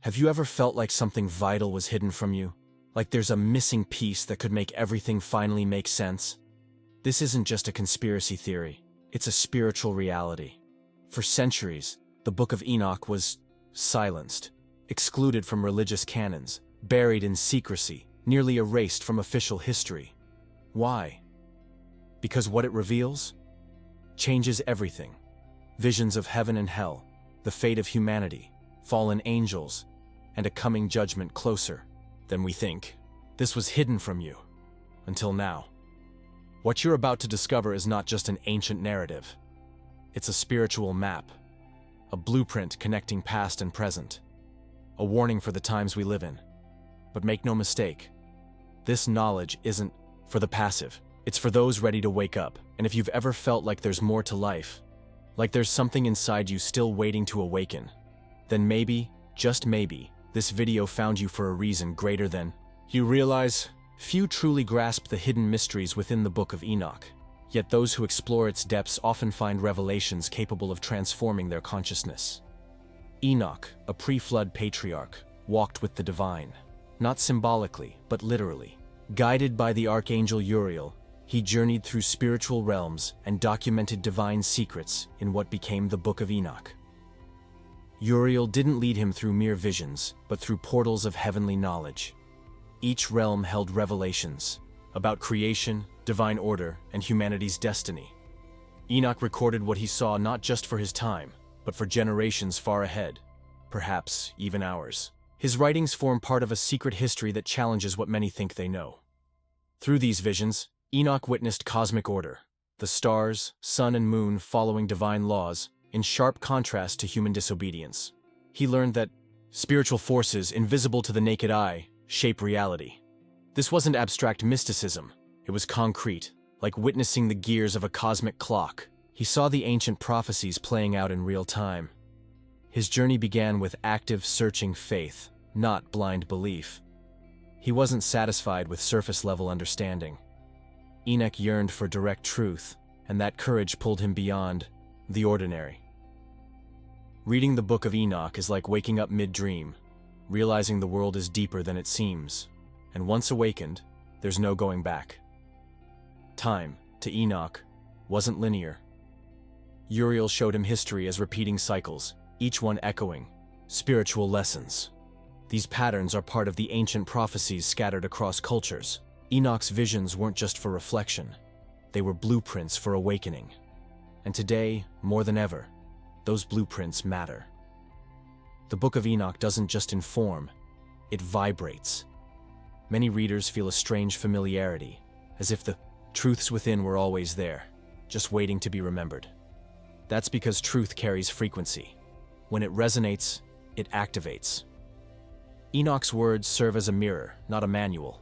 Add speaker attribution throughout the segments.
Speaker 1: Have you ever felt like something vital was hidden from you? Like there's a missing piece that could make everything finally make sense? This isn't just a conspiracy theory, it's a spiritual reality. For centuries, the Book of Enoch was silenced, excluded from religious canons, buried in secrecy, nearly erased from official history. Why? Because what it reveals changes everything. Visions of heaven and hell, the fate of humanity, fallen angels, and a coming judgment closer than we think. This was hidden from you, until now. What you're about to discover is not just an ancient narrative. It's a spiritual map, a blueprint connecting past and present, a warning for the times we live in. But make no mistake, this knowledge isn't for the passive. It's for those ready to wake up. And if you've ever felt like there's more to life, like there's something inside you still waiting to awaken, then maybe, just maybe, this video found you for a reason greater than you realize. Few truly grasp the hidden mysteries within the Book of Enoch, yet those who explore its depths often find revelations capable of transforming their consciousness. Enoch, a pre-flood patriarch, walked with the divine, not symbolically, but literally. Guided by the archangel Uriel, he journeyed through spiritual realms and documented divine secrets in what became the Book of Enoch. Uriel didn't lead him through mere visions, but through portals of heavenly knowledge. Each realm held revelations about creation, divine order, and humanity's destiny. Enoch recorded what he saw not just for his time, but for generations far ahead, perhaps even ours. His writings form part of a secret history that challenges what many think they know. Through these visions, Enoch witnessed cosmic order, the stars, sun, and moon following divine laws, in sharp contrast to human disobedience. He learned that spiritual forces, invisible to the naked eye, shape reality. This wasn't abstract mysticism, it was concrete, like witnessing the gears of a cosmic clock. He saw the ancient prophecies playing out in real time. His journey began with active, searching faith, not blind belief. He wasn't satisfied with surface-level understanding. Enoch yearned for direct truth, and that courage pulled him beyond the ordinary. Reading the Book of Enoch is like waking up mid-dream, realizing the world is deeper than it seems, and once awakened, there's no going back. Time, to Enoch, wasn't linear. Uriel showed him history as repeating cycles, each one echoing spiritual lessons. These patterns are part of the ancient prophecies scattered across cultures. Enoch's visions weren't just for reflection, they were blueprints for awakening. And today, more than ever, those blueprints matter. The Book of Enoch doesn't just inform, it vibrates. Many readers feel a strange familiarity, as if the truths within were always there, just waiting to be remembered. That's because truth carries frequency. When it resonates, it activates. Enoch's words serve as a mirror, not a manual.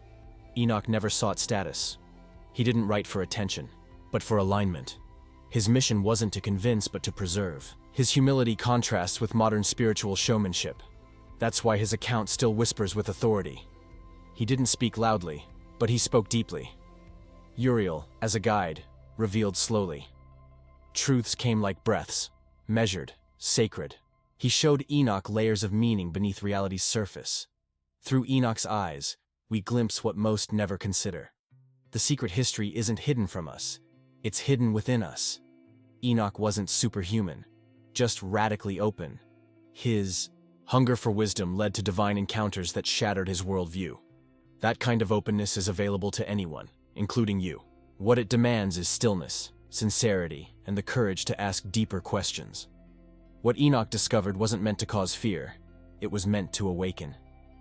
Speaker 1: Enoch never sought status. He didn't write for attention, but for alignment. His mission wasn't to convince, but to preserve. His humility contrasts with modern spiritual showmanship. That's why his account still whispers with authority. He didn't speak loudly, but he spoke deeply. Uriel, as a guide, revealed slowly. Truths came like breaths, measured, sacred. He showed Enoch layers of meaning beneath reality's surface. Through Enoch's eyes, we glimpse what most never consider. The secret history isn't hidden from us, it's hidden within us. Enoch wasn't superhuman, just radically open. His hunger for wisdom led to divine encounters that shattered his worldview. That kind of openness is available to anyone, including you. What it demands is stillness, sincerity, and the courage to ask deeper questions. What Enoch discovered wasn't meant to cause fear, it was meant to awaken.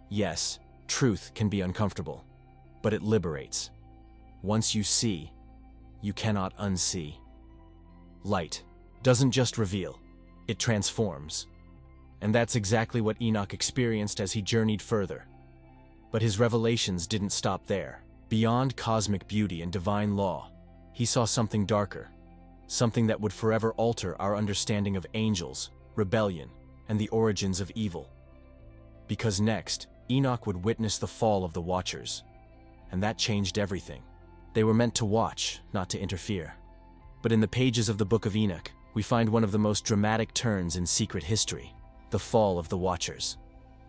Speaker 1: Yes, truth can be uncomfortable, but it liberates. Once you see, you cannot unsee. Light doesn't just reveal, it transforms. And that's exactly what Enoch experienced as he journeyed further. But his revelations didn't stop there. Beyond cosmic beauty and divine law, he saw something darker, something that would forever alter our understanding of angels, rebellion, and the origins of evil. Because next, Enoch would witness the fall of the Watchers, and that changed everything. They were meant to watch, not to interfere. But in the pages of the Book of Enoch, we find one of the most dramatic turns in secret history, the fall of the Watchers.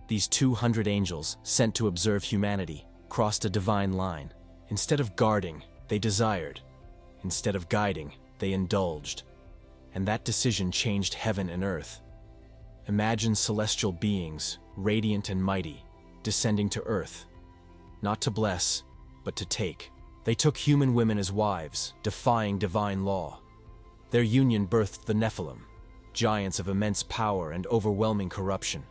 Speaker 1: These 200 angels, sent to observe humanity, crossed a divine line. Instead of guarding, they desired. Instead of guiding, they indulged. And that decision changed heaven and earth. Imagine celestial beings, radiant and mighty, descending to earth. Not to bless, but to take. They took human women as wives, defying divine law. Their union birthed the Nephilim, giants of immense power and overwhelming corruption.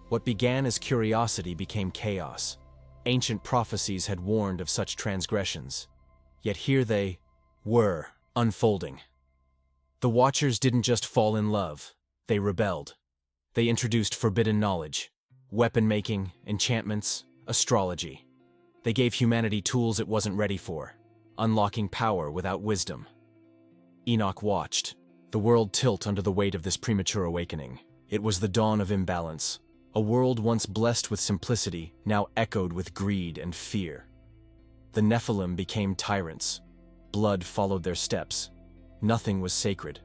Speaker 1: What began as curiosity became chaos. Ancient prophecies had warned of such transgressions. Yet here they were, unfolding. The Watchers didn't just fall in love, they rebelled. They introduced forbidden knowledge, weapon-making, enchantments, astrology. They gave humanity tools it wasn't ready for, unlocking power without wisdom. Enoch watched, the world tilt under the weight of this premature awakening. It was the dawn of imbalance. A world once blessed with simplicity, now echoed with greed and fear. The Nephilim became tyrants. Blood followed their steps. Nothing was sacred.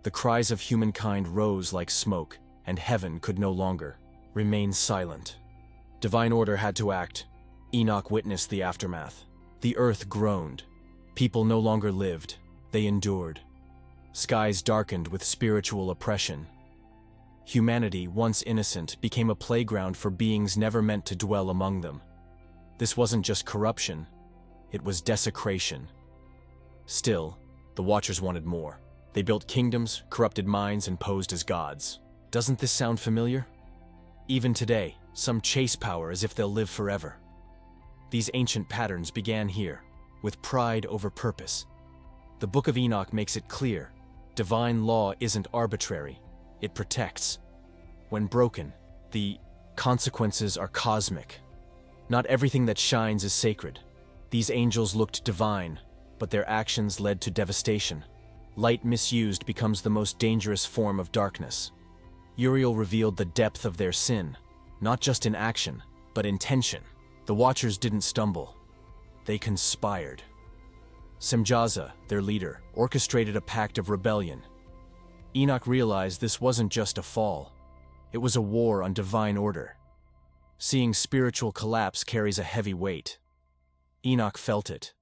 Speaker 1: The cries of humankind rose like smoke, and heaven could no longer remain silent. Divine order had to act. Enoch witnessed the aftermath. The earth groaned. People no longer lived, they endured. Skies darkened with spiritual oppression. Humanity, once innocent, became a playground for beings never meant to dwell among them. This wasn't just corruption, it was desecration. Still, the Watchers wanted more. They built kingdoms, corrupted minds, and posed as gods. Doesn't this sound familiar? Even today, some chase power as if they'll live forever. These ancient patterns began here, with pride over purpose. The Book of Enoch makes it clear, divine law isn't arbitrary, it protects. When broken, the consequences are cosmic. Not everything that shines is sacred. These angels looked divine, but their actions led to devastation. Light misused becomes the most dangerous form of darkness. Uriel revealed the depth of their sin, not just in action, but intention. The Watchers didn't stumble. They conspired. Semjaza, their leader, orchestrated a pact of rebellion. Enoch realized this wasn't just a fall. It was a war on divine order. Seeing spiritual collapse carries a heavy weight. Enoch felt it.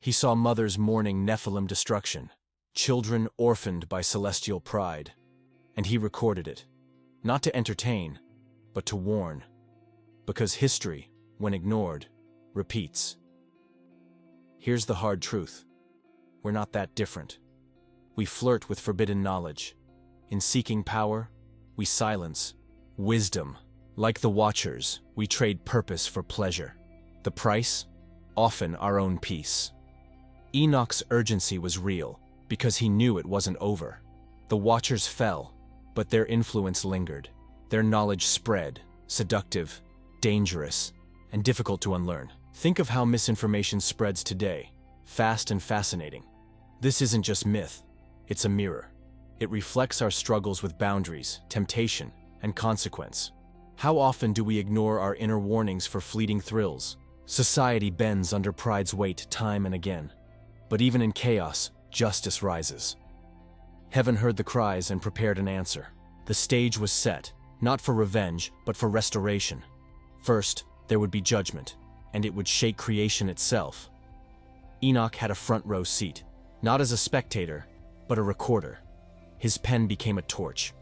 Speaker 1: He saw mothers mourning Nephilim destruction, children orphaned by celestial pride, and he recorded it. Not to entertain, but to warn. Because history, when ignored, repeats. Here's the hard truth. We're not that different. We flirt with forbidden knowledge. In seeking power, we silence wisdom. Like the Watchers, we trade purpose for pleasure. The price? Often our own peace. Enoch's urgency was real, because he knew it wasn't over. The Watchers fell, but their influence lingered. Their knowledge spread, seductive, dangerous, and difficult to unlearn. Think of how misinformation spreads today, fast and fascinating. This isn't just myth, it's a mirror. It reflects our struggles with boundaries, temptation, and consequence. How often do we ignore our inner warnings for fleeting thrills? Society bends under pride's weight time and again. But even in chaos, justice rises. Heaven heard the cries and prepared an answer. The stage was set, not for revenge, but for restoration. First, there would be judgment, and it would shake creation itself. Enoch had a front row seat, not as a spectator, but a recorder. His pen became a torch.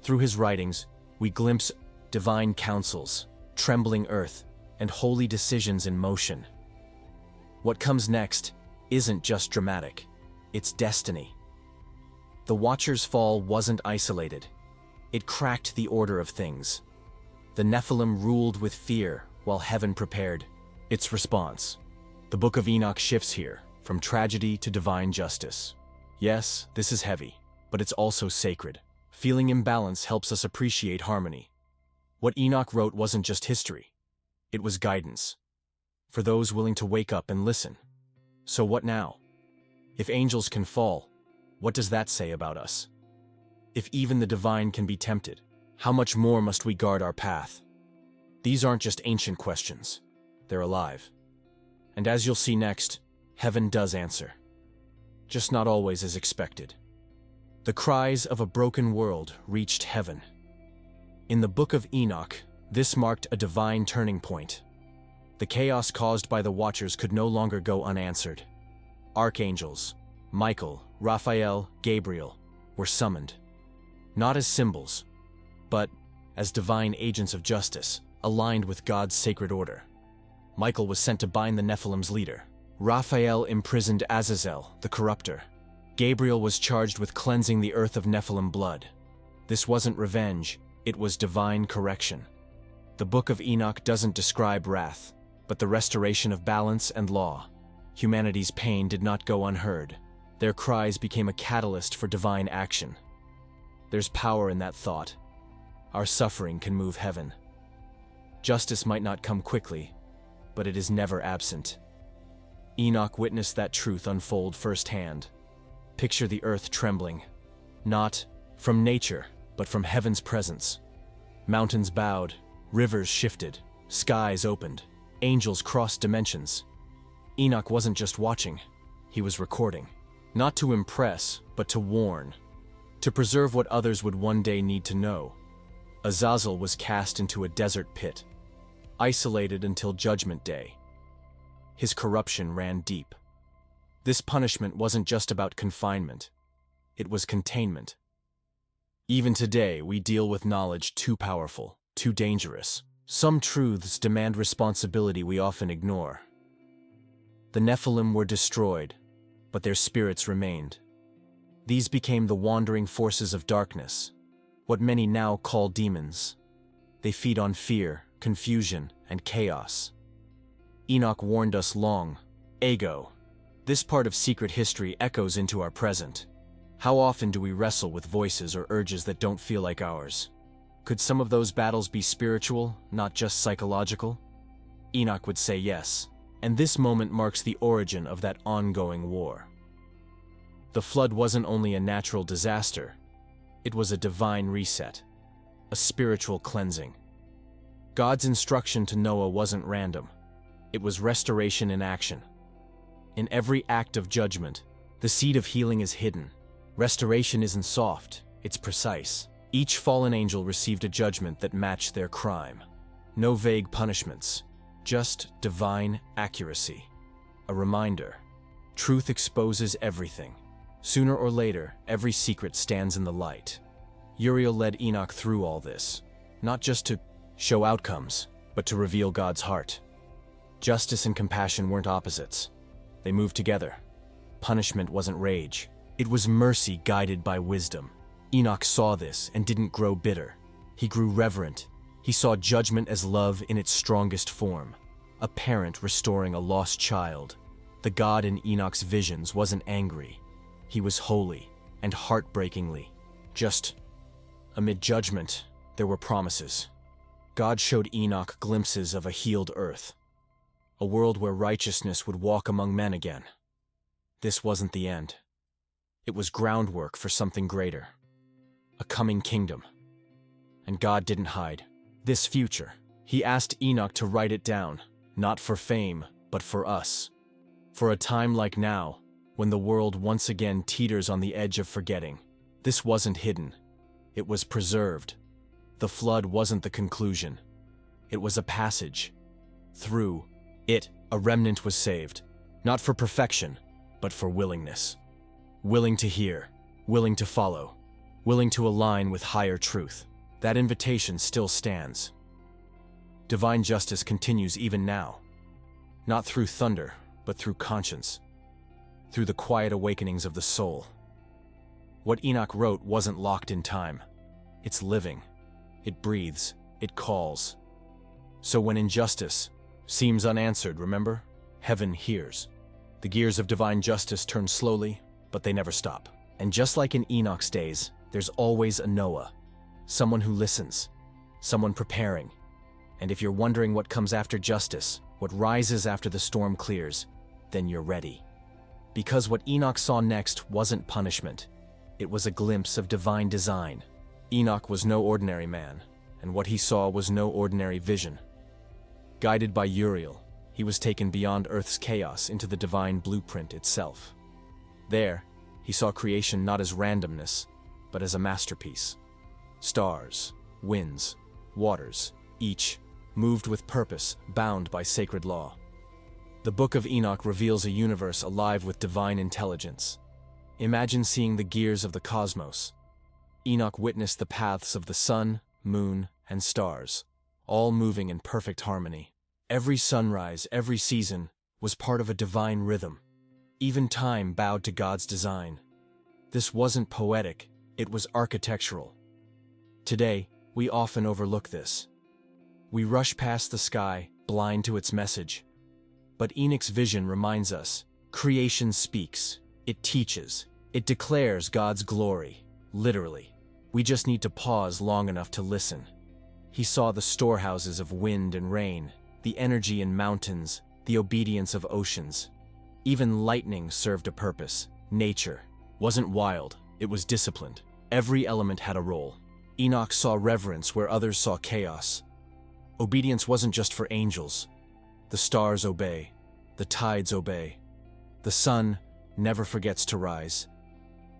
Speaker 1: Through his writings, we glimpse divine counsels, trembling earth, and holy decisions in motion. What comes next isn't just dramatic, it's destiny. The Watchers' fall wasn't isolated. It cracked the order of things. The Nephilim ruled with fear while heaven prepared its response. The Book of Enoch shifts here, from tragedy to divine justice. Yes, this is heavy, but it's also sacred. Feeling imbalance helps us appreciate harmony. What Enoch wrote wasn't just history, it was guidance. For those willing to wake up and listen. So what now? If angels can fall, what does that say about us? If even the divine can be tempted, how much more must we guard our path? These aren't just ancient questions, they're alive. And as you'll see next, heaven does answer. Just not always as expected. The cries of a broken world reached heaven. In the Book of Enoch, This marked a divine turning point. The chaos caused by the Watchers could no longer go unanswered. Archangels, Michael, Raphael, Gabriel, were summoned, not as symbols, but as divine agents of justice, aligned with God's sacred order. Michael was sent to bind the Nephilim's leader. Raphael imprisoned Azazel, the corrupter. Gabriel was charged with cleansing the earth of Nephilim blood. This wasn't revenge, it was divine correction. The Book of Enoch doesn't describe wrath, but the restoration of balance and law. Humanity's pain did not go unheard. Their cries became a catalyst for divine action. There's power in that thought. Our suffering can move heaven. Justice might not come quickly, but it is never absent. Enoch witnessed that truth unfold firsthand. Picture the earth trembling, not from nature, but from heaven's presence. Mountains bowed, rivers shifted, skies opened, angels crossed dimensions. Enoch wasn't just watching, he was recording. Not to impress, but to warn. To preserve what others would one day need to know. Azazel was cast into a desert pit, isolated until Judgment Day. His corruption ran deep. This punishment wasn't just about confinement, it was containment. Even today, we deal with knowledge too powerful, too dangerous. Some truths demand responsibility we often ignore. The Nephilim were destroyed, but their spirits remained. These became the wandering forces of darkness, what many now call demons. They feed on fear, confusion, and chaos. Enoch warned us long ago. This part of secret history echoes into our present. How often do we wrestle with voices or urges that don't feel like ours? Could some of those battles be spiritual, not just psychological? Enoch would say yes, and this moment marks the origin of that ongoing war. The flood wasn't only a natural disaster, it was a divine reset, a spiritual cleansing. God's instruction to Noah wasn't random, it was restoration in action. In every act of judgment, the seed of healing is hidden. Restoration isn't soft, it's precise. Each fallen angel received a judgment that matched their crime. No vague punishments, just divine accuracy. A reminder, truth exposes everything. Sooner or later, every secret stands in the light. Uriel led Enoch through all this, not just to show outcomes, but to reveal God's heart. Justice and compassion weren't opposites. They moved together. Punishment wasn't rage. It was mercy guided by wisdom. Enoch saw this and didn't grow bitter. He grew reverent. He saw judgment as love in its strongest form. A parent restoring a lost child. The God in Enoch's visions wasn't angry. He was holy and heartbreakingly just. Amid judgment, there were promises. God showed Enoch glimpses of a healed earth. A world where righteousness would walk among men again. This wasn't the end. It was groundwork for something greater. A coming kingdom. And God didn't hide this future. He asked Enoch to write it down, not for fame, but for us. For a time like now, when the world once again teeters on the edge of forgetting. This wasn't hidden. It was preserved. The flood wasn't the conclusion. It was a passage. Through it, a remnant was saved. Not for perfection, but for willingness. Willing to hear, willing to follow, willing to align with higher truth. That invitation still stands. Divine justice continues even now. Not through thunder, but through conscience. Through the quiet awakenings of the soul. What Enoch wrote wasn't locked in time. It's living. It breathes. It calls. So when injustice seems unanswered, remember? Heaven hears. The gears of divine justice turn slowly, but they never stop. And just like in Enoch's days, there's always a Noah. Someone who listens. Someone preparing. And if you're wondering what comes after justice, what rises after the storm clears, then you're ready. Because what Enoch saw next wasn't punishment. It was a glimpse of divine design. Enoch was no ordinary man, and what he saw was no ordinary vision. Guided by Uriel, he was taken beyond Earth's chaos into the divine blueprint itself. There, he saw creation not as randomness, but as a masterpiece. Stars, winds, waters, each moved with purpose, bound by sacred law. The Book of Enoch reveals a universe alive with divine intelligence. Imagine seeing the gears of the cosmos. Enoch witnessed the paths of the sun, moon, and stars, all moving in perfect harmony. Every sunrise, every season, was part of a divine rhythm. Even time bowed to God's design. This wasn't poetic, it was architectural. Today, we often overlook this. We rush past the sky, blind to its message. But Enoch's vision reminds us, creation speaks, it teaches, it declares God's glory, literally. We just need to pause long enough to listen. He saw the storehouses of wind and rain, the energy in mountains, the obedience of oceans. Even lightning served a purpose. Nature wasn't wild, it was disciplined. Every element had a role. Enoch saw reverence where others saw chaos. Obedience wasn't just for angels. The stars obey, the tides obey. The sun never forgets to rise.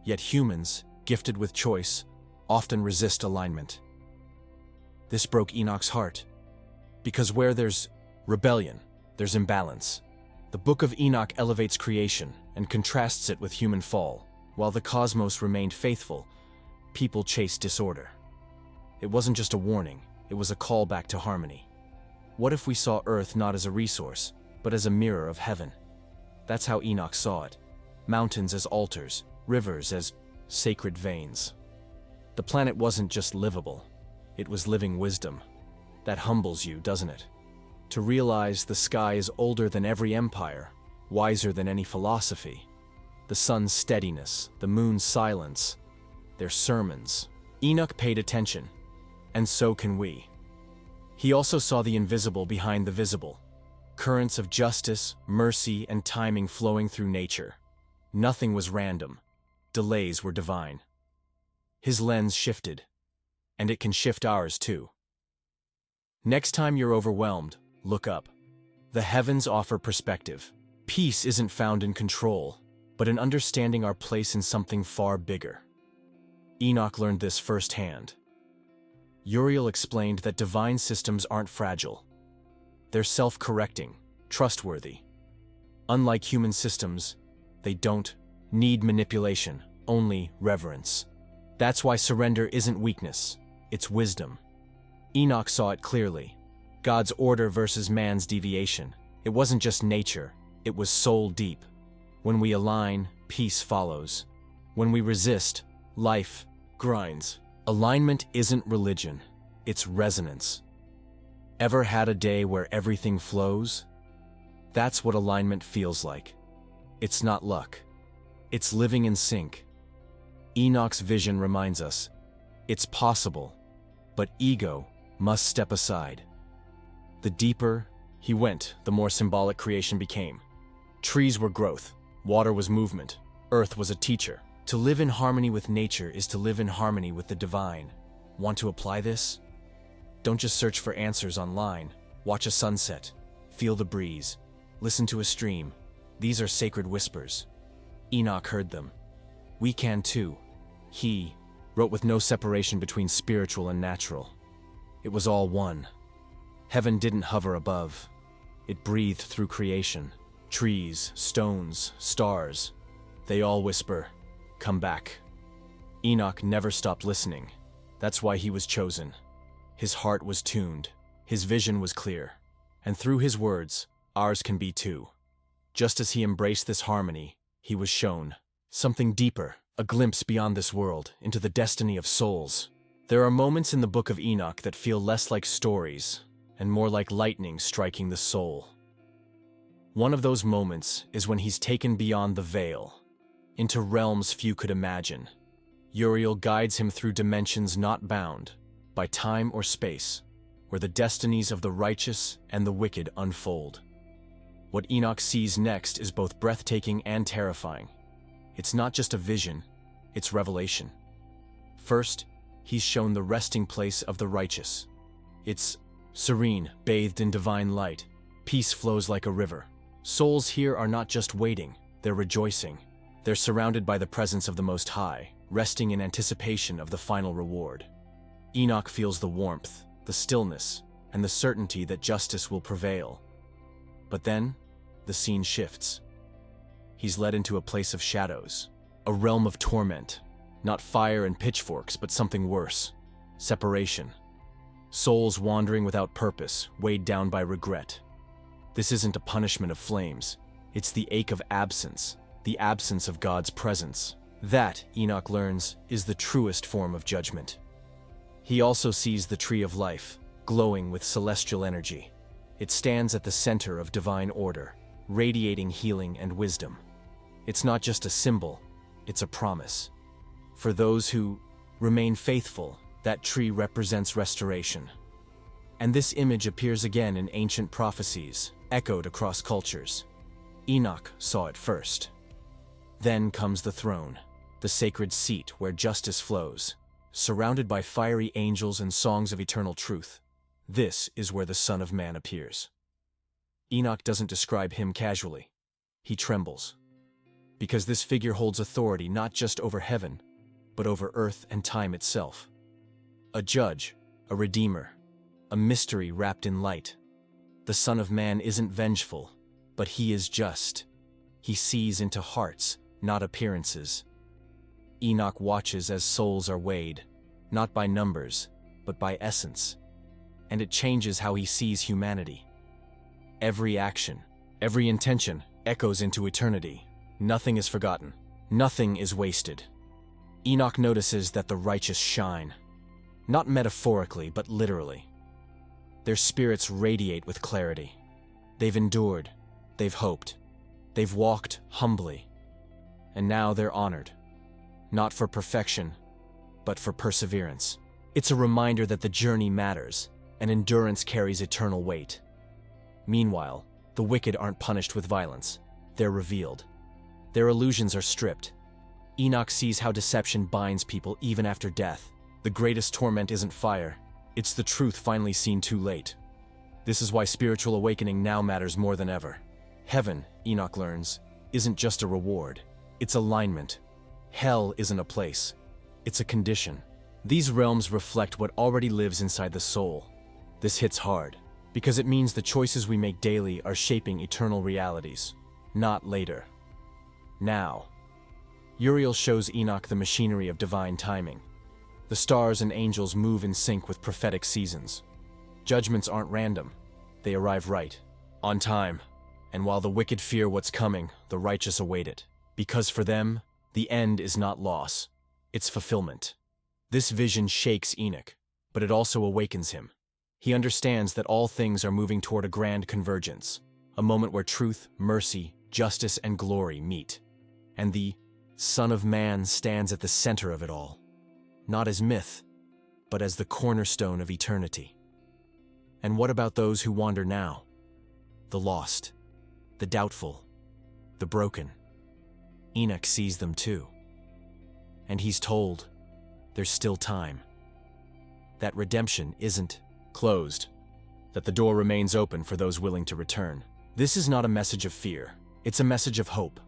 Speaker 1: Yet humans, gifted with choice, often resist alignment. This broke Enoch's heart. Because where there's rebellion, there's imbalance. The Book of Enoch elevates creation and contrasts it with human fall. While the cosmos remained faithful, people chased disorder. It wasn't just a warning, it was a call back to harmony. What if we saw Earth not as a resource, but as a mirror of heaven? That's how Enoch saw it. Mountains as altars, rivers as sacred veins. The planet wasn't just livable, it was living wisdom. That humbles you, doesn't it? To realize the sky is older than every empire, wiser than any philosophy. The sun's steadiness, the moon's silence, their sermons. Enoch paid attention, and so can we. He also saw the invisible behind the visible. Currents of justice, mercy, and timing flowing through nature. Nothing was random. Delays were divine. His lens shifted, and it can shift ours too. Next time you're overwhelmed, look up. The heavens offer perspective. Peace isn't found in control, but in understanding our place in something far bigger. Enoch learned this firsthand. Uriel explained that divine systems aren't fragile. They're self-correcting, trustworthy. Unlike human systems, they don't need manipulation, only reverence. That's why surrender isn't weakness, it's wisdom. Enoch saw it clearly. God's order versus man's deviation. It wasn't just nature, it was soul deep. When we align, peace follows. When we resist, life grinds. Alignment isn't religion, it's resonance. Ever had a day where everything flows? That's what alignment feels like. It's not luck. It's living in sync. Enoch's vision reminds us, it's possible, but ego must step aside. The deeper he went, the more symbolic creation became. Trees were growth, water was movement, earth was a teacher. To live in harmony with nature is to live in harmony with the divine. Want to apply this? Don't just search for answers online. Watch a sunset, feel the breeze, listen to a stream. These are sacred whispers. Enoch heard them. We can too. He wrote with no separation between spiritual and natural. It was all one. Heaven didn't hover above. It breathed through creation. Trees, stones, stars. They all whisper, "Come back." Enoch never stopped listening. That's why he was chosen. His heart was tuned. His vision was clear. And through his words, ours can be too. Just as he embraced this harmony, he was shown something deeper, a glimpse beyond this world, into the destiny of souls. There are moments in the Book of Enoch that feel less like stories and more like lightning striking the soul. One of those moments is when he's taken beyond the veil, into realms few could imagine. Uriel guides him through dimensions not bound by time or space, where the destinies of the righteous and the wicked unfold. What Enoch sees next is both breathtaking and terrifying. It's not just a vision, it's revelation. First, he's shown the resting place of the righteous. It's serene, bathed in divine light. Peace flows like a river. Souls here are not just waiting, they're rejoicing. They're surrounded by the presence of the Most High, resting in anticipation of the final reward. Enoch feels the warmth, the stillness, and the certainty that justice will prevail. But then, the scene shifts. He's led into a place of shadows, a realm of torment, not fire and pitchforks, but something worse: separation. Souls wandering without purpose, weighed down by regret. This isn't a punishment of flames, it's the ache of absence, the absence of God's presence. That, Enoch learns, is the truest form of judgment. He also sees the tree of life, glowing with celestial energy. It stands at the center of divine order, radiating healing and wisdom. It's not just a symbol, it's a promise. For those who remain faithful, that tree represents restoration. And this image appears again in ancient prophecies, echoed across cultures. Enoch saw it first. Then comes the throne, the sacred seat where justice flows, surrounded by fiery angels and songs of eternal truth. This is where the Son of Man appears. Enoch doesn't describe him casually. He trembles. Because this figure holds authority not just over heaven, but over earth and time itself. A judge, a redeemer, a mystery wrapped in light. The Son of Man isn't vengeful, but he is just. He sees into hearts, not appearances. Enoch watches as souls are weighed, not by numbers, but by essence. And it changes how he sees humanity. Every action, every intention echoes into eternity. Nothing is forgotten. Nothing is wasted. Enoch notices that the righteous shine. Not metaphorically, but literally. Their spirits radiate with clarity. They've endured. They've hoped. They've walked humbly. And now they're honored. Not for perfection, but for perseverance. It's a reminder that the journey matters, and endurance carries eternal weight. Meanwhile, the wicked aren't punished with violence. They're revealed. Their illusions are stripped. Enoch sees how deception binds people even after death. The greatest torment isn't fire. It's the truth finally seen too late. This is why spiritual awakening now matters more than ever. Heaven, Enoch learns, isn't just a reward. It's alignment. Hell isn't a place. It's a condition. These realms reflect what already lives inside the soul. This hits hard, because it means the choices we make daily are shaping eternal realities, not later. Now. Uriel shows Enoch the machinery of divine timing. The stars and angels move in sync with prophetic seasons. Judgments aren't random. They arrive right, on time. And while the wicked fear what's coming, the righteous await it. Because for them, the end is not loss, it's fulfillment. This vision shakes Enoch, but it also awakens him. He understands that all things are moving toward a grand convergence, a moment where truth, mercy, justice, and glory meet. And the Son of Man stands at the center of it all, not as myth, but as the cornerstone of eternity. And what about those who wander now? The lost, the doubtful, the broken. Enoch sees them too. And he's told, there's still time. That redemption isn't closed, that the door remains open for those willing to return. This is not a message of fear, it's a message of hope.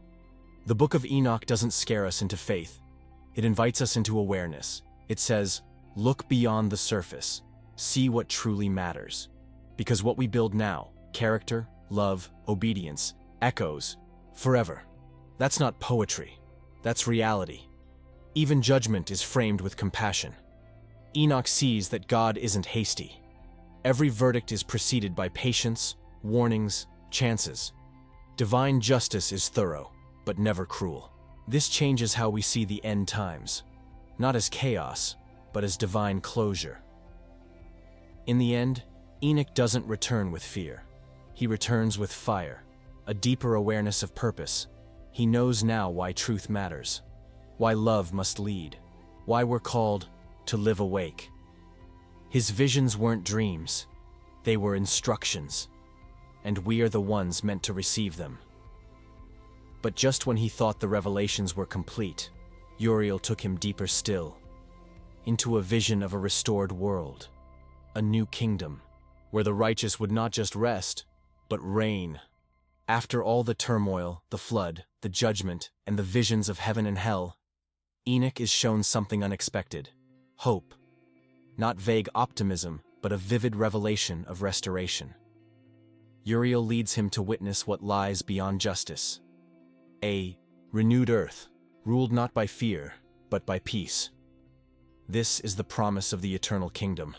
Speaker 1: The Book of Enoch doesn't scare us into faith. It invites us into awareness. It says, look beyond the surface. See what truly matters. Because what we build now, character, love, obedience, echoes forever. That's not poetry. That's reality. Even judgment is framed with compassion. Enoch sees that God isn't hasty. Every verdict is preceded by patience, warnings, chances. Divine justice is thorough, but never cruel. This changes how we see the end times, not as chaos, but as divine closure. In the end, Enoch doesn't return with fear. He returns with fire, a deeper awareness of purpose. He knows now why truth matters, why love must lead, why we're called to live awake. His visions weren't dreams, they were instructions, and we are the ones meant to receive them. But just when he thought the revelations were complete, Uriel took him deeper still, into a vision of a restored world, a new kingdom, where the righteous would not just rest, but reign. After all the turmoil, the flood, the judgment, and the visions of heaven and hell, Enoch is shown something unexpected: hope. Not vague optimism, but a vivid revelation of restoration. Uriel leads him to witness what lies beyond justice. A renewed earth, ruled not by fear, but by peace. This is the promise of the eternal kingdom.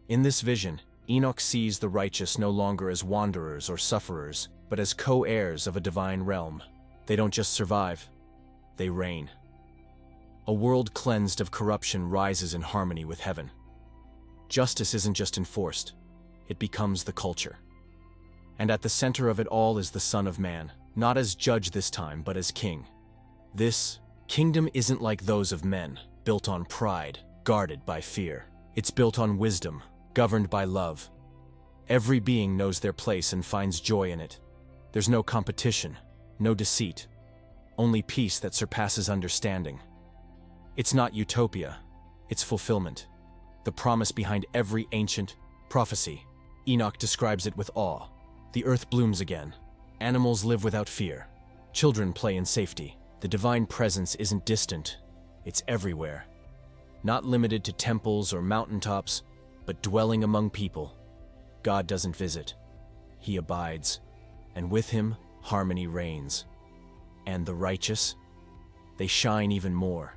Speaker 1: In this vision, Enoch sees the righteous no longer as wanderers or sufferers, but as co-heirs of a divine realm. They don't just survive, they reign. A world cleansed of corruption rises in harmony with heaven. Justice isn't just enforced, it becomes the culture. And at the center of it all is the Son of Man, not as judge this time, but as king. This kingdom isn't like those of men, built on pride, guarded by fear. It's built on wisdom, governed by love. Every being knows their place and finds joy in it. There's no competition, no deceit, only peace that surpasses understanding. It's not utopia, it's fulfillment. The promise behind every ancient prophecy. Enoch describes it with awe. The earth blooms again. Animals live without fear. Children play in safety. The divine presence isn't distant, it's everywhere. Not limited to temples or mountaintops, but dwelling among people. God doesn't visit, he abides, and with him, harmony reigns. And the righteous? They shine even more.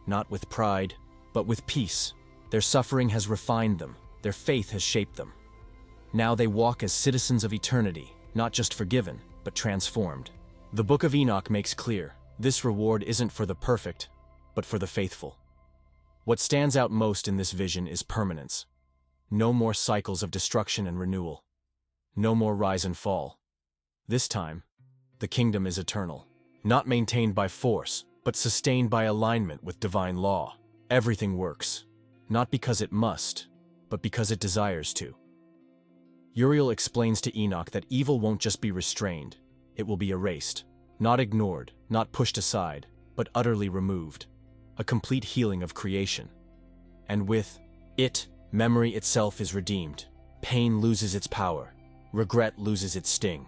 Speaker 1: Not with pride, but with peace. Their suffering has refined them, their faith has shaped them. Now they walk as citizens of eternity, not just forgiven, but transformed. The Book of Enoch makes clear, this reward isn't for the perfect, but for the faithful. What stands out most in this vision is permanence. No more cycles of destruction and renewal. No more rise and fall. This time, the kingdom is eternal, not maintained by force, but sustained by alignment with divine law. Everything works, not because it must, but because it desires to. Uriel explains to Enoch that evil won't just be restrained, it will be erased, not ignored, not pushed aside, but utterly removed. A complete healing of creation. And with it, memory itself is redeemed. Pain loses its power. Regret loses its sting.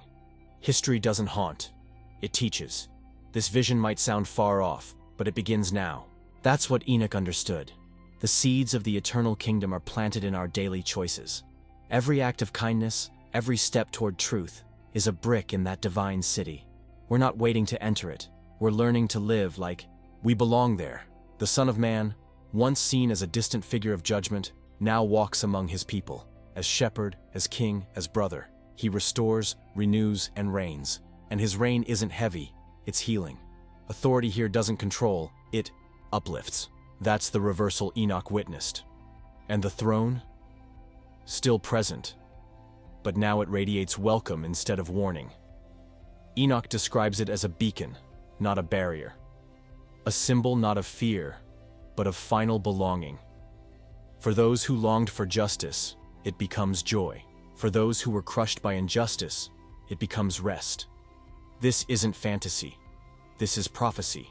Speaker 1: History doesn't haunt, it teaches. This vision might sound far off, but it begins now. That's what Enoch understood. The seeds of the eternal kingdom are planted in our daily choices. Every act of kindness, every step toward truth, is a brick in that divine city. We're not waiting to enter it. We're learning to live like we belong there. The Son of Man, once seen as a distant figure of judgment, now walks among his people, as shepherd, as king, as brother. He restores, renews, and reigns. And his reign isn't heavy, it's healing. Authority here doesn't control, it uplifts. That's the reversal Enoch witnessed. And the throne? Still present, but now it radiates welcome instead of warning. Enoch describes it as a beacon, not a barrier. A symbol not of fear, but of final belonging. For those who longed for justice, it becomes joy. For those who were crushed by injustice, it becomes rest. This isn't fantasy. This is prophecy.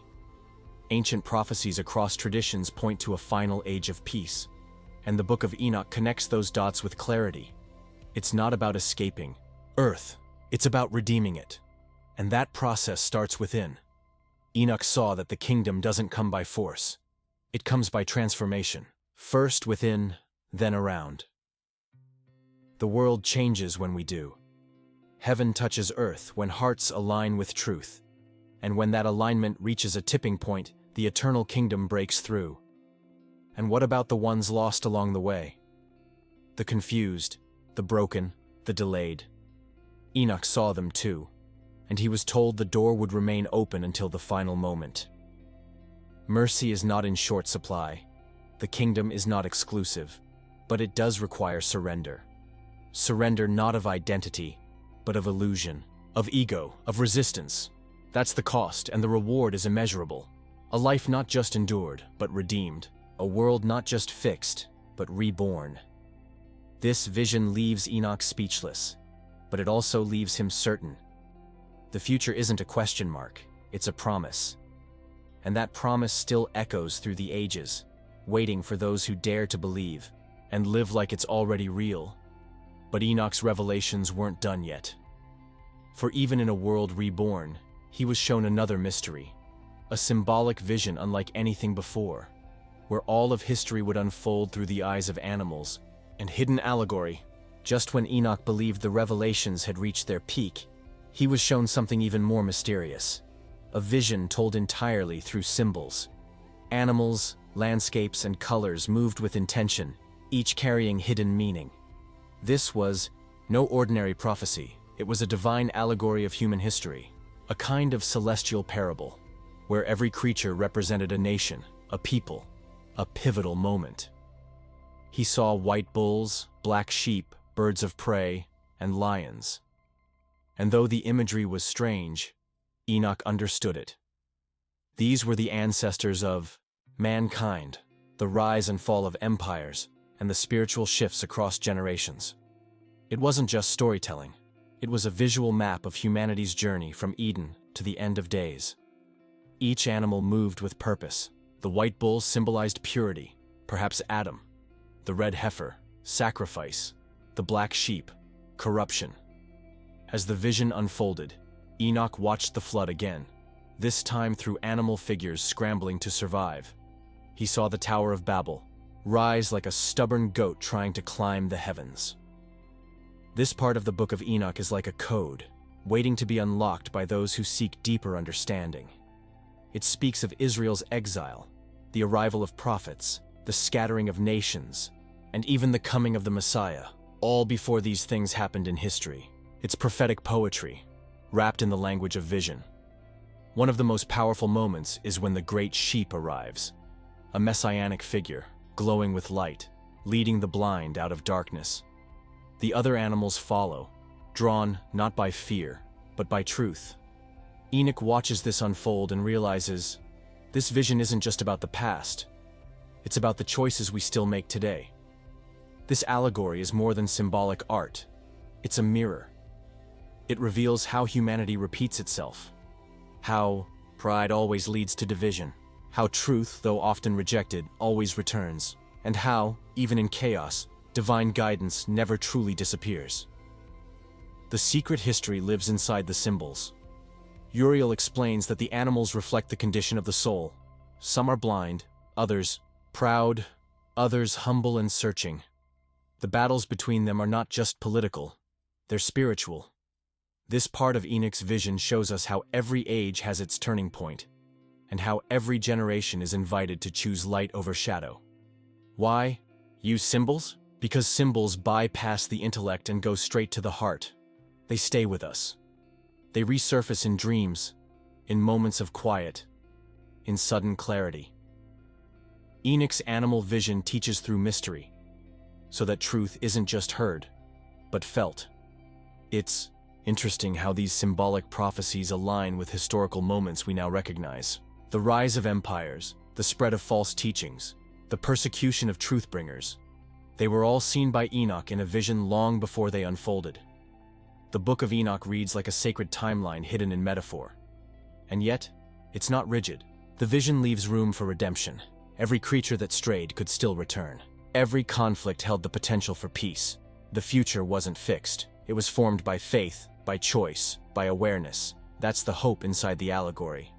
Speaker 1: Ancient prophecies across traditions point to a final age of peace, and the Book of Enoch connects those dots with clarity. It's not about escaping Earth, it's about redeeming it. And that process starts within. Enoch saw that the kingdom doesn't come by force. It comes by transformation. First within, then around. The world changes when we do. Heaven touches earth when hearts align with truth. And when that alignment reaches a tipping point, the eternal kingdom breaks through. And what about the ones lost along the way? The confused, the broken, the delayed. Enoch saw them too, and he was told the door would remain open until the final moment. Mercy is not in short supply. The kingdom is not exclusive, but it does require surrender. Surrender not of identity, but of illusion, of ego, of resistance. That's the cost, and the reward is immeasurable. A life not just endured, but redeemed. A world not just fixed, but reborn. This vision leaves Enoch speechless, but it also leaves him certain. The future isn't a question mark, it's a promise. And that promise still echoes through the ages, waiting for those who dare to believe and live like it's already real. But Enoch's revelations weren't done yet. For even in a world reborn, he was shown another mystery, a symbolic vision unlike anything before. where all of history would unfold through the eyes of animals, and hidden allegory. Just when Enoch believed the revelations had reached their peak, he was shown something even more mysterious. A vision told entirely through symbols. Animals, landscapes, and colors moved with intention, each carrying hidden meaning. This was no ordinary prophecy. It was a divine allegory of human history, a kind of celestial parable, where every creature represented a nation, a people, a pivotal moment. He saw white bulls, black sheep, birds of prey, and lions. And though the imagery was strange, Enoch understood it. These were the ancestors of mankind, the rise and fall of empires, and the spiritual shifts across generations. It wasn't just storytelling. It was a visual map of humanity's journey from Eden to the end of days. Each animal moved with purpose. The white bull symbolized purity, perhaps Adam. The red heifer, sacrifice. The black sheep, corruption. As the vision unfolded, Enoch watched the flood again, this time through animal figures scrambling to survive. He saw the Tower of Babel rise like a stubborn goat trying to climb the heavens. This part of the Book of Enoch is like a code, waiting to be unlocked by those who seek deeper understanding. It speaks of Israel's exile, the arrival of prophets, the scattering of nations, and even the coming of the Messiah, all before these things happened in history. It's prophetic poetry, wrapped in the language of vision. One of the most powerful moments is when the great sheep arrives, a messianic figure, glowing with light, leading the blind out of darkness. The other animals follow, drawn not by fear, but by truth. Enoch watches this unfold and realizes, this vision isn't just about the past, it's about the choices we still make today. This allegory is more than symbolic art, it's a mirror. It reveals how humanity repeats itself, how pride always leads to division, how truth, though often rejected, always returns, and how, even in chaos, divine guidance never truly disappears. The secret history lives inside the symbols. Uriel explains that the animals reflect the condition of the soul. Some are blind, others proud, others humble and searching. The battles between them are not just political, they're spiritual. This part of Enoch's vision shows us how every age has its turning point, and how every generation is invited to choose light over shadow. Why use symbols? Because symbols bypass the intellect and go straight to the heart. They stay with us. They resurface in dreams, in moments of quiet, in sudden clarity. Enoch's animal vision teaches through mystery, so that truth isn't just heard, but felt. It's interesting how these symbolic prophecies align with historical moments we now recognize. The rise of empires, the spread of false teachings, the persecution of truth-bringers. They were all seen by Enoch in a vision long before they unfolded. The Book of Enoch reads like a sacred timeline hidden in metaphor. And yet, it's not rigid. The vision leaves room for redemption. Every creature that strayed could still return. Every conflict held the potential for peace. The future wasn't fixed. It was formed by faith, by choice, by awareness. That's the hope inside the allegory.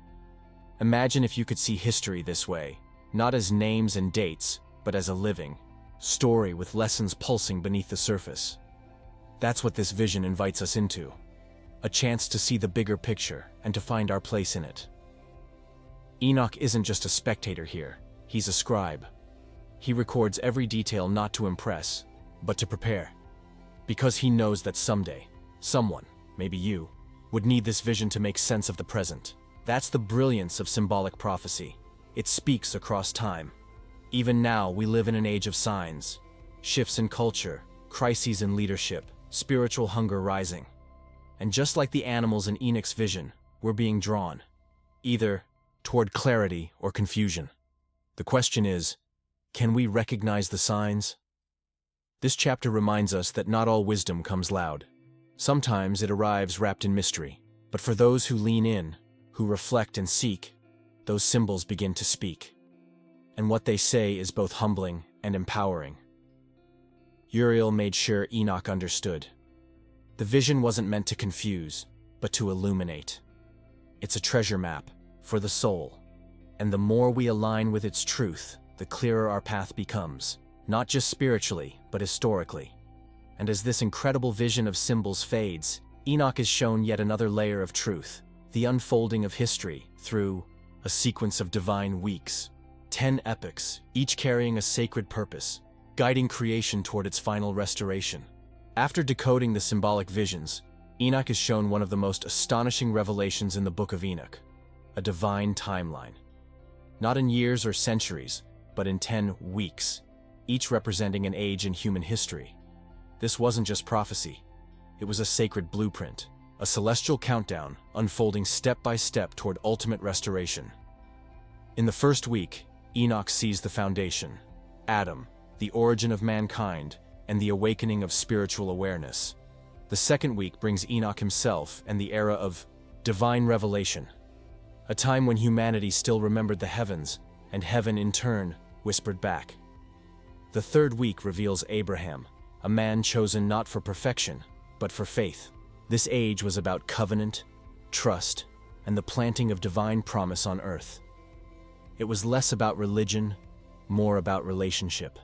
Speaker 1: Imagine if you could see history this way, not as names and dates, but as a living story with lessons pulsing beneath the surface. That's what this vision invites us into. A chance to see the bigger picture and to find our place in it. Enoch isn't just a spectator here, he's a scribe. He records every detail not to impress, but to prepare. Because he knows that someday, someone, maybe you, would need this vision to make sense of the present. That's the brilliance of symbolic prophecy. It speaks across time. Even now, we live in an age of signs, shifts in culture, crises in leadership, spiritual hunger rising. And just like the animals in Enoch's vision, we're being drawn, either toward clarity or confusion. The question is, can we recognize the signs? This chapter reminds us that not all wisdom comes loud. Sometimes it arrives wrapped in mystery. But for those who lean in, who reflect and seek, those symbols begin to speak. And what they say is both humbling and empowering. Uriel made sure Enoch understood. The vision wasn't meant to confuse, but to illuminate. It's a treasure map for the soul, and the more we align with its truth, the clearer our path becomes, not just spiritually, but historically. And as this incredible vision of symbols fades, Enoch is shown yet another layer of truth, the unfolding of history through a sequence of divine weeks. 10 epochs, each carrying a sacred purpose, guiding creation toward its final restoration. After decoding the symbolic visions, Enoch is shown one of the most astonishing revelations in the Book of Enoch, a divine timeline. Not in years or centuries, but in 10 weeks, each representing an age in human history. This wasn't just prophecy. It was a sacred blueprint, a celestial countdown unfolding step by step toward ultimate restoration. In the first week, Enoch sees the foundation, Adam, the origin of mankind, and the awakening of spiritual awareness. The second week brings Enoch himself and the era of divine revelation, a time when humanity still remembered the heavens, and heaven in turn whispered back. The third week reveals Abraham, a man chosen not for perfection, but for faith. This age was about covenant, trust, and the planting of divine promise on earth. It was less about religion, more about relationship.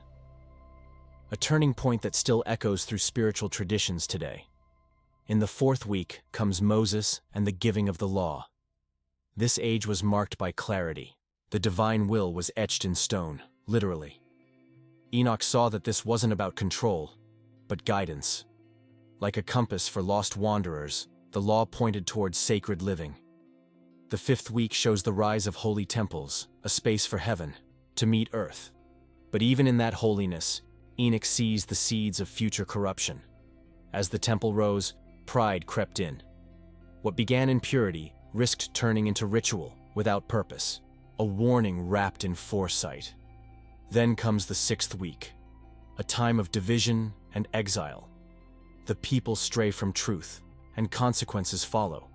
Speaker 1: A turning point that still echoes through spiritual traditions today. In the fourth week comes Moses and the giving of the law. This age was marked by clarity. The divine will was etched in stone, literally. Enoch saw that this wasn't about control, but guidance. Like a compass for lost wanderers, the law pointed towards sacred living. The fifth week shows the rise of holy temples, a space for heaven, to meet earth. But even in that holiness, Enoch sees the seeds of future corruption. As the temple rose, pride crept in. What began in purity risked turning into ritual without purpose, a warning wrapped in foresight. Then comes the sixth week, a time of division and exile. The people stray from truth, and consequences follow.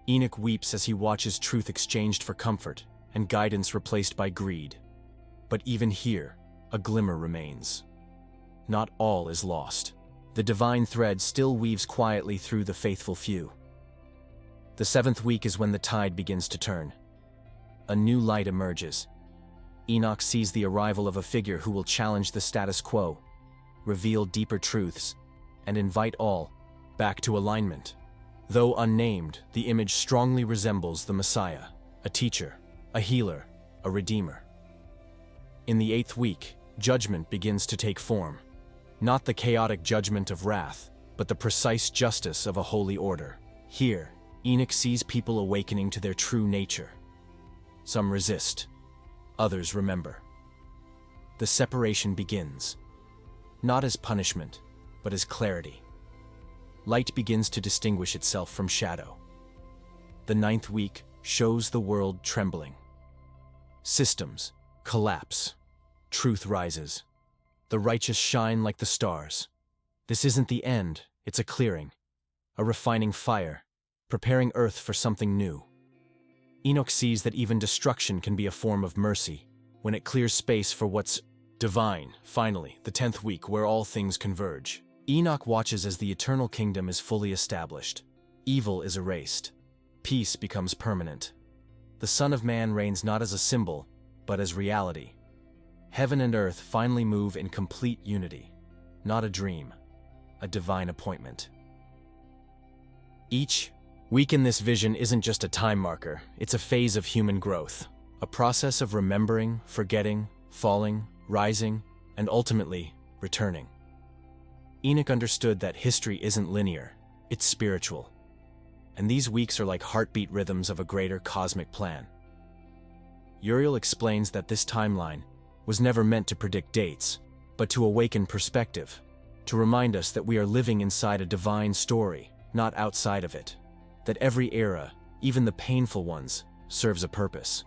Speaker 1: Enoch weeps as he watches truth exchanged for comfort and guidance replaced by greed. But even here, a glimmer remains. Not all is lost. The divine thread still weaves quietly through the faithful few. The seventh week is when the tide begins to turn. A new light emerges. Enoch sees the arrival of a figure who will challenge the status quo, reveal deeper truths, and invite all back to alignment. Though unnamed, the image strongly resembles the Messiah, a teacher, a healer, a redeemer. In the eighth week, judgment begins to take form. Not the chaotic judgment of wrath, but the precise justice of a holy order. Here, Enoch sees people awakening to their true nature. Some resist, others remember. The separation begins, not as punishment, but as clarity. Light begins to distinguish itself from shadow. The ninth week shows the world trembling. Systems collapse. Truth rises. The righteous shine like the stars. This isn't the end, it's a clearing, a refining fire, preparing earth for something new. Enoch sees that even destruction can be a form of mercy, when it clears space for what's divine. Finally, the 10th week, where all things converge. Enoch watches as the eternal kingdom is fully established. Evil is erased. Peace becomes permanent. The Son of Man reigns not as a symbol, but as reality. Heaven and earth finally move in complete unity. Not a dream, a divine appointment. Each week in this vision isn't just a time marker, it's a phase of human growth. A process of remembering, forgetting, falling, rising, and ultimately, returning. Enoch understood that history isn't linear, it's spiritual. And these weeks are like heartbeat rhythms of a greater cosmic plan. Uriel explains that this timeline was never meant to predict dates, but to awaken perspective, to remind us that we are living inside a divine story, not outside of it. That every era, even the painful ones, serves a purpose.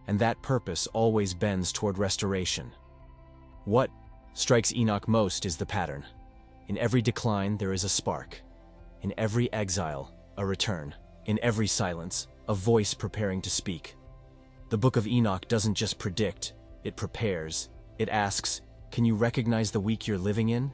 Speaker 1: And that purpose always bends toward restoration. What strikes Enoch most is the pattern. In every decline, there is a spark. In every exile, a return. In every silence, a voice preparing to speak. The Book of Enoch doesn't just predict, it prepares. It asks, can you recognize the week you're living in?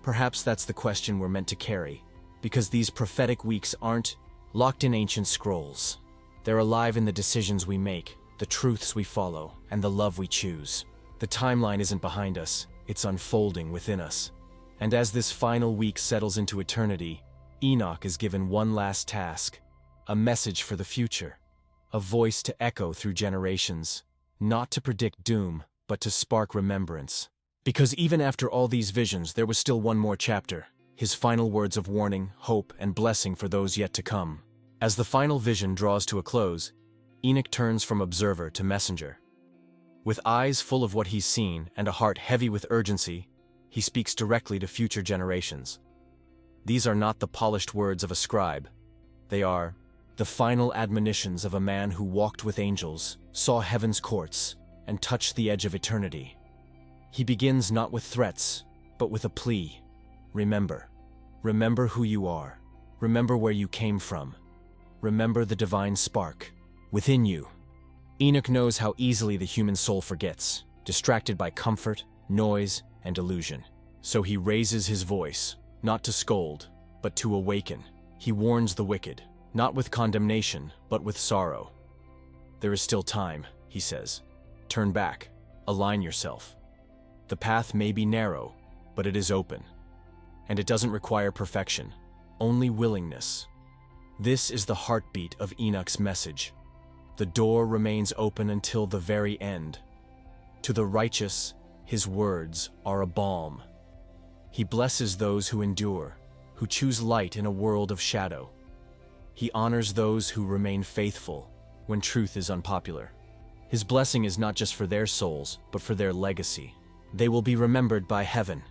Speaker 1: Perhaps that's the question we're meant to carry, because these prophetic weeks aren't locked in ancient scrolls. They're alive in the decisions we make, the truths we follow, and the love we choose. The timeline isn't behind us, it's unfolding within us. And as this final week settles into eternity, Enoch is given one last task, a message for the future, a voice to echo through generations, not to predict doom, but to spark remembrance. Because even after all these visions, there was still one more chapter, his final words of warning, hope, and blessing for those yet to come. As the final vision draws to a close, Enoch turns from observer to messenger. With eyes full of what he's seen and a heart heavy with urgency, he speaks directly to future generations. These are not the polished words of a scribe. They are the final admonitions of a man who walked with angels, saw heaven's courts, and touched the edge of eternity. He begins not with threats, but with a plea. Remember. Remember who you are. Remember where you came from. Remember the divine spark within you. Enoch knows how easily the human soul forgets, distracted by comfort, noise, and illusion. So he raises his voice, not to scold, but to awaken. He warns the wicked, not with condemnation, but with sorrow. There is still time, he says. Turn back, align yourself. The path may be narrow, but it is open. And it doesn't require perfection, only willingness. This is the heartbeat of Enoch's message. The door remains open until the very end. To the righteous, his words are a balm. He blesses those who endure, who choose light in a world of shadow. He honors those who remain faithful when truth is unpopular. His blessing is not just for their souls, but for their legacy. They will be remembered by heaven.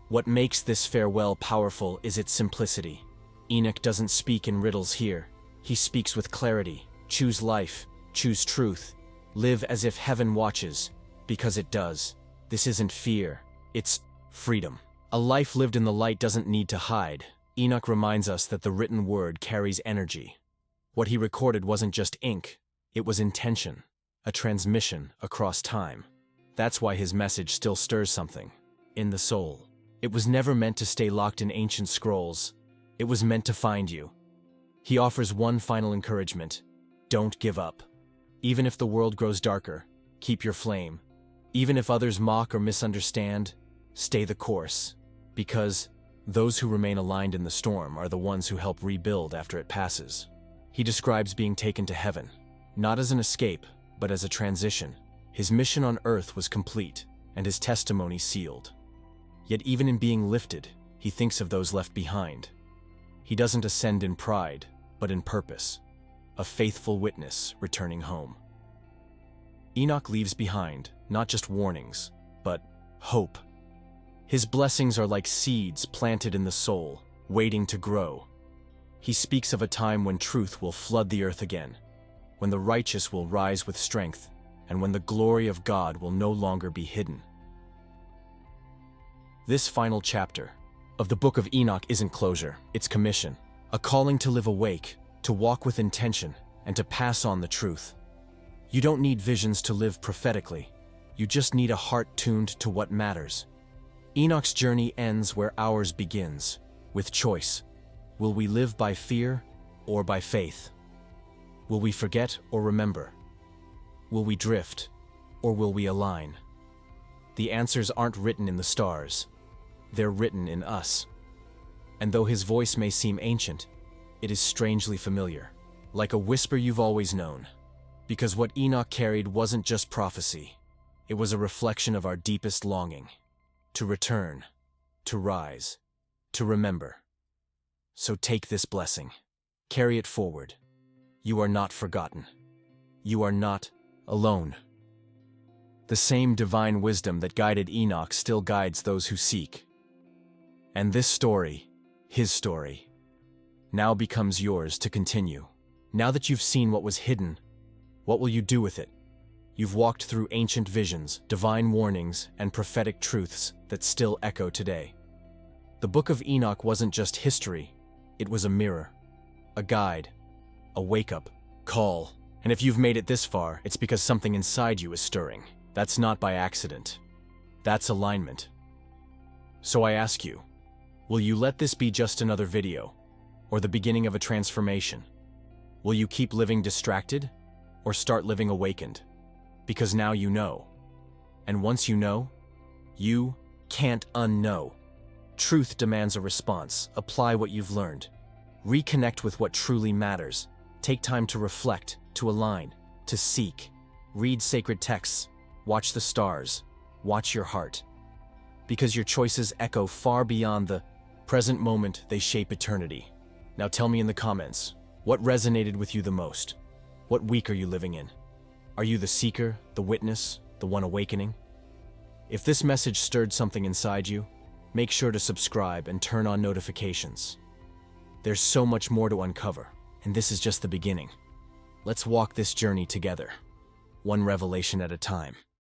Speaker 1: What makes this farewell powerful is its simplicity. Enoch doesn't speak in riddles here. He speaks with clarity. Choose life, choose truth, live as if heaven watches, because it does. This isn't fear, it's freedom. A life lived in the light doesn't need to hide. Enoch reminds us that the written word carries energy. What he recorded wasn't just ink, it was intention, a transmission across time. That's why his message still stirs something in the soul. It was never meant to stay locked in ancient scrolls. It was meant to find you. He offers one final encouragement. Don't give up. Even if the world grows darker, keep your flame. Even if others mock or misunderstand, stay the course. Because those who remain aligned in the storm are the ones who help rebuild after it passes. He describes being taken to heaven, not as an escape, but as a transition. His mission on earth was complete, and his testimony sealed. Yet even in being lifted, he thinks of those left behind. He doesn't ascend in pride, but in purpose. A faithful witness returning home. Enoch leaves behind not just warnings, but hope. His blessings are like seeds planted in the soul, waiting to grow. He speaks of a time when truth will flood the earth again, when the righteous will rise with strength, and when the glory of God will no longer be hidden. This final chapter of the Book of Enoch isn't closure, it's commission, a calling to live awake, to walk with intention, and to pass on the truth. You don't need visions to live prophetically. You just need a heart tuned to what matters. Enoch's journey ends where ours begins, with choice. Will we live by fear or by faith? Will we forget or remember? Will we drift or will we align? The answers aren't written in the stars. They're written in us. And though his voice may seem ancient, it is strangely familiar, like a whisper you've always known. Because what Enoch carried wasn't just prophecy. It was a reflection of our deepest longing. To return, to rise, to remember. So take this blessing. Carry it forward. You are not forgotten. You are not alone. The same divine wisdom that guided Enoch still guides those who seek. And this story, his story, now becomes yours to continue. Now that you've seen what was hidden, what will you do with it? You've walked through ancient visions, divine warnings, and prophetic truths that still echo today. The Book of Enoch wasn't just history, it was a mirror, a guide, a wake-up call. And if you've made it this far, it's because something inside you is stirring. That's not by accident. That's alignment. So I ask you, will you let this be just another video, or the beginning of a transformation? Will you keep living distracted, or start living awakened. Because now you know. And once you know, you can't unknow. Truth demands a response. Apply what you've learned. Reconnect with what truly matters. Take time to reflect, to align, to seek. Read sacred texts. Watch the stars. Watch your heart. Because your choices echo far beyond the present moment, they shape eternity. Now tell me in the comments, what resonated with you the most? What week are you living in? Are you the seeker, the witness, the one awakening? If this message stirred something inside you, make sure to subscribe and turn on notifications. There's so much more to uncover, and this is just the beginning. Let's walk this journey together, one revelation at a time.